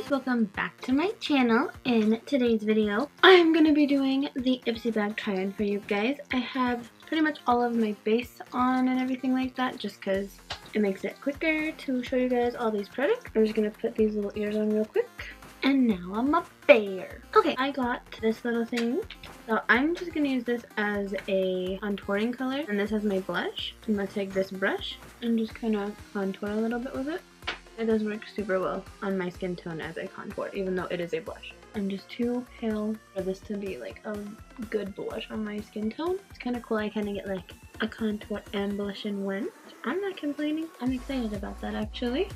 guys, welcome back to my channel. In today's video, I'm going to be doing the Ipsy Bag try-on for you guys. I have pretty much all of my base on and everything like that just because it makes it quicker to show you guys all these products. I'm just going to put these little ears on real quick. And now I'm a bear. Okay, I got this little thing. So I'm just going to use this as a contouring color. And this is my blush. I'm going to take this brush and just kind of contour a little bit with it. It does work super well on my skin tone as a contour, even though it is a blush. I'm just too pale for this to be like a good blush on my skin tone. It's kind of cool. I kind of get like a contour and blush in one. I'm not complaining. I'm excited about that actually.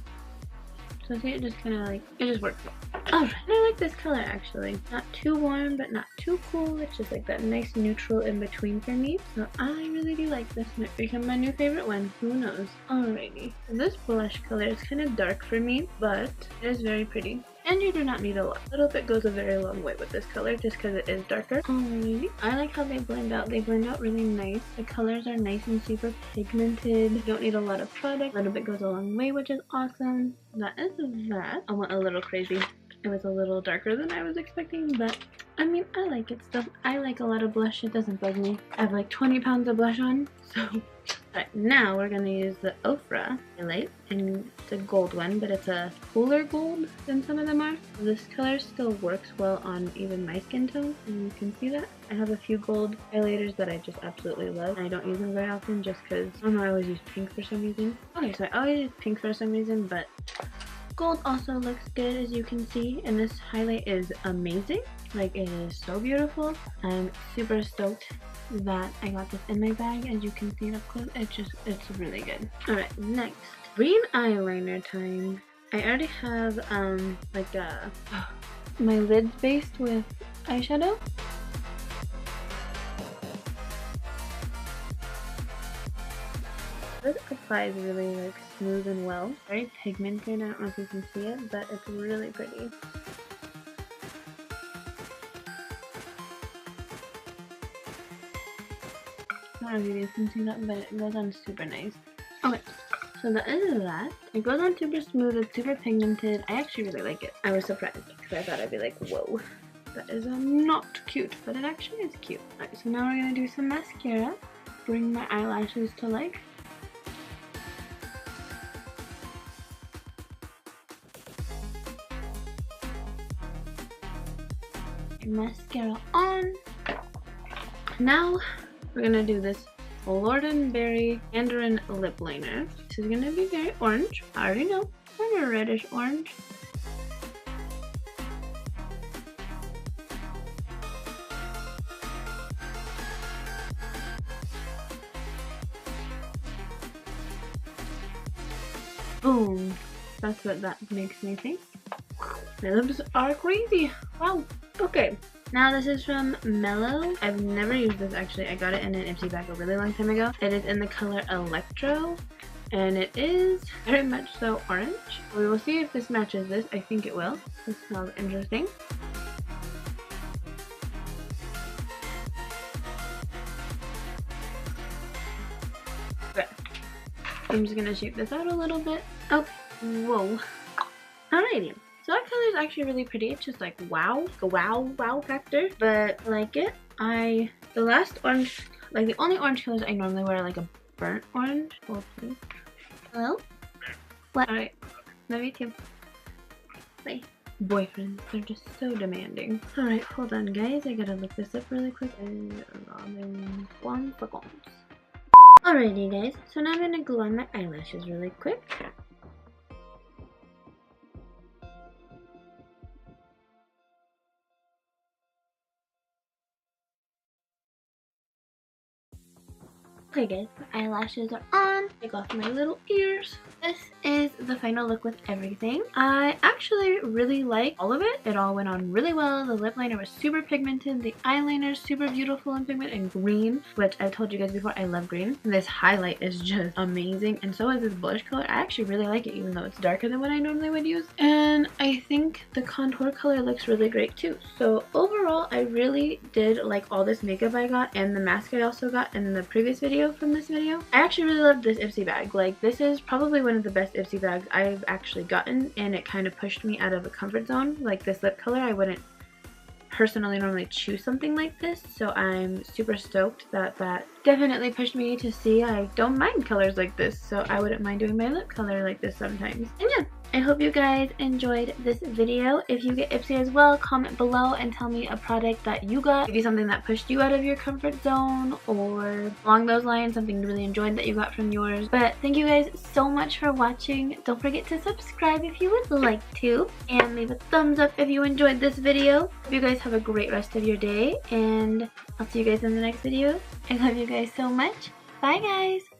So see, it just kind of like, it just works well. Alright, and I like this color actually. Not too warm, but not too cool. It's just like that nice neutral in between for me. So I really do like this. Might become my new favorite one. Who knows? Alrighty. So this blush color is kind of dark for me, but it is very pretty. And you do not need a lot. A little bit goes a very long way with this color just because it is darker. Alrighty. I like how they blend out. They blend out really nice. The colors are nice and super pigmented. You don't need a lot of product. A little bit goes a long way, which is awesome. That is that. I went a little crazy. It was a little darker than I was expecting, but I mean, I like it still. I like a lot of blush. It doesn't bug me. I have like 20 pounds of blush on, so... Alright, now we're going to use the Ofra highlight, and it's a gold one, but it's a cooler gold than some of them are. This color still works well on even my skin tone, and you can see that. I have a few gold highlighters that I just absolutely love. I don't use them very often just because I don't know, I always use pink for some reason. Okay, so I always use pink for some reason, but gold also looks good as you can see, and this highlight is amazing. Like, it is so beautiful. I'm super stoked that I got this in my bag. As you can see it up close, it's really good. Alright, next, green eyeliner time. I already have like my lids based with eyeshadow. This applies really like smooth and well. Very pigmented. I don't know if you can see it, but it's really pretty. I don't know if you guys can see that, but it goes on super nice. Okay, so that is that. It goes on super smooth, it's super pigmented. I actually really like it. I was surprised because I thought I'd be like, whoa, that is not cute, but it actually is cute. Alright, so now we're gonna do some mascara. Bring my eyelashes to life. Mascara on. Now we're gonna do this Berry Mandarin lip liner. This is gonna be very orange. I already know. Kind of reddish orange. Boom. That's what that makes me think. My lips are crazy. Wow. Okay. Now this is from Mellow. I've never used this actually. I got it in an Ipsy bag a really long time ago. It is in the color Electro, and it is very much so orange. We will see if this matches this. I think it will. This smells interesting. Okay. I'm just gonna shape this out a little bit. Okay. Whoa. Alrighty. So that color is actually really pretty. It's just like wow, a wow factor. But I like it. The last orange, like the only orange colors I normally wear are like a burnt orange. Hold please. Hello? What? Alright, love you too. Bye. Boyfriends, they're just so demanding. Alright, hold on guys. I gotta look this up really quick. Alrighty guys, so now I'm gonna glue on my eyelashes really quick. Okay guys, my eyelashes are on. Take off my little ears. This is the final look with everything. I actually really like all of it. It all went on really well. The lip liner was super pigmented. The eyeliner is super beautiful and pigmented and green, which I've told you guys before, I love green. This highlight is just amazing, and so is this blush color. I actually really like it even though it's darker than what I normally would use. And I think the contour color looks really great too. So overall, I really did like all this makeup I got and the mask I also got in the previous video. video from this video. I actually really love this Ipsy bag. Like, this is probably one of the best Ipsy bags I've actually gotten, and it kind of pushed me out of a comfort zone. Like, this lip color, I wouldn't personally normally choose something like this, so I'm super stoked that that definitely pushed me to see I don't mind colors like this, so I wouldn't mind doing my lip color like this sometimes. And yeah, I hope you guys enjoyed this video. If you get Ipsy as well, comment below and tell me a product that you got. Maybe something that pushed you out of your comfort zone, or along those lines, something you really enjoyed that you got from yours. But thank you guys so much for watching. Don't forget to subscribe if you would like to, and leave a thumbs up if you enjoyed this video. Hope you guys have a great rest of your day, and I'll see you guys in the next video. I love you guys so much. Bye guys!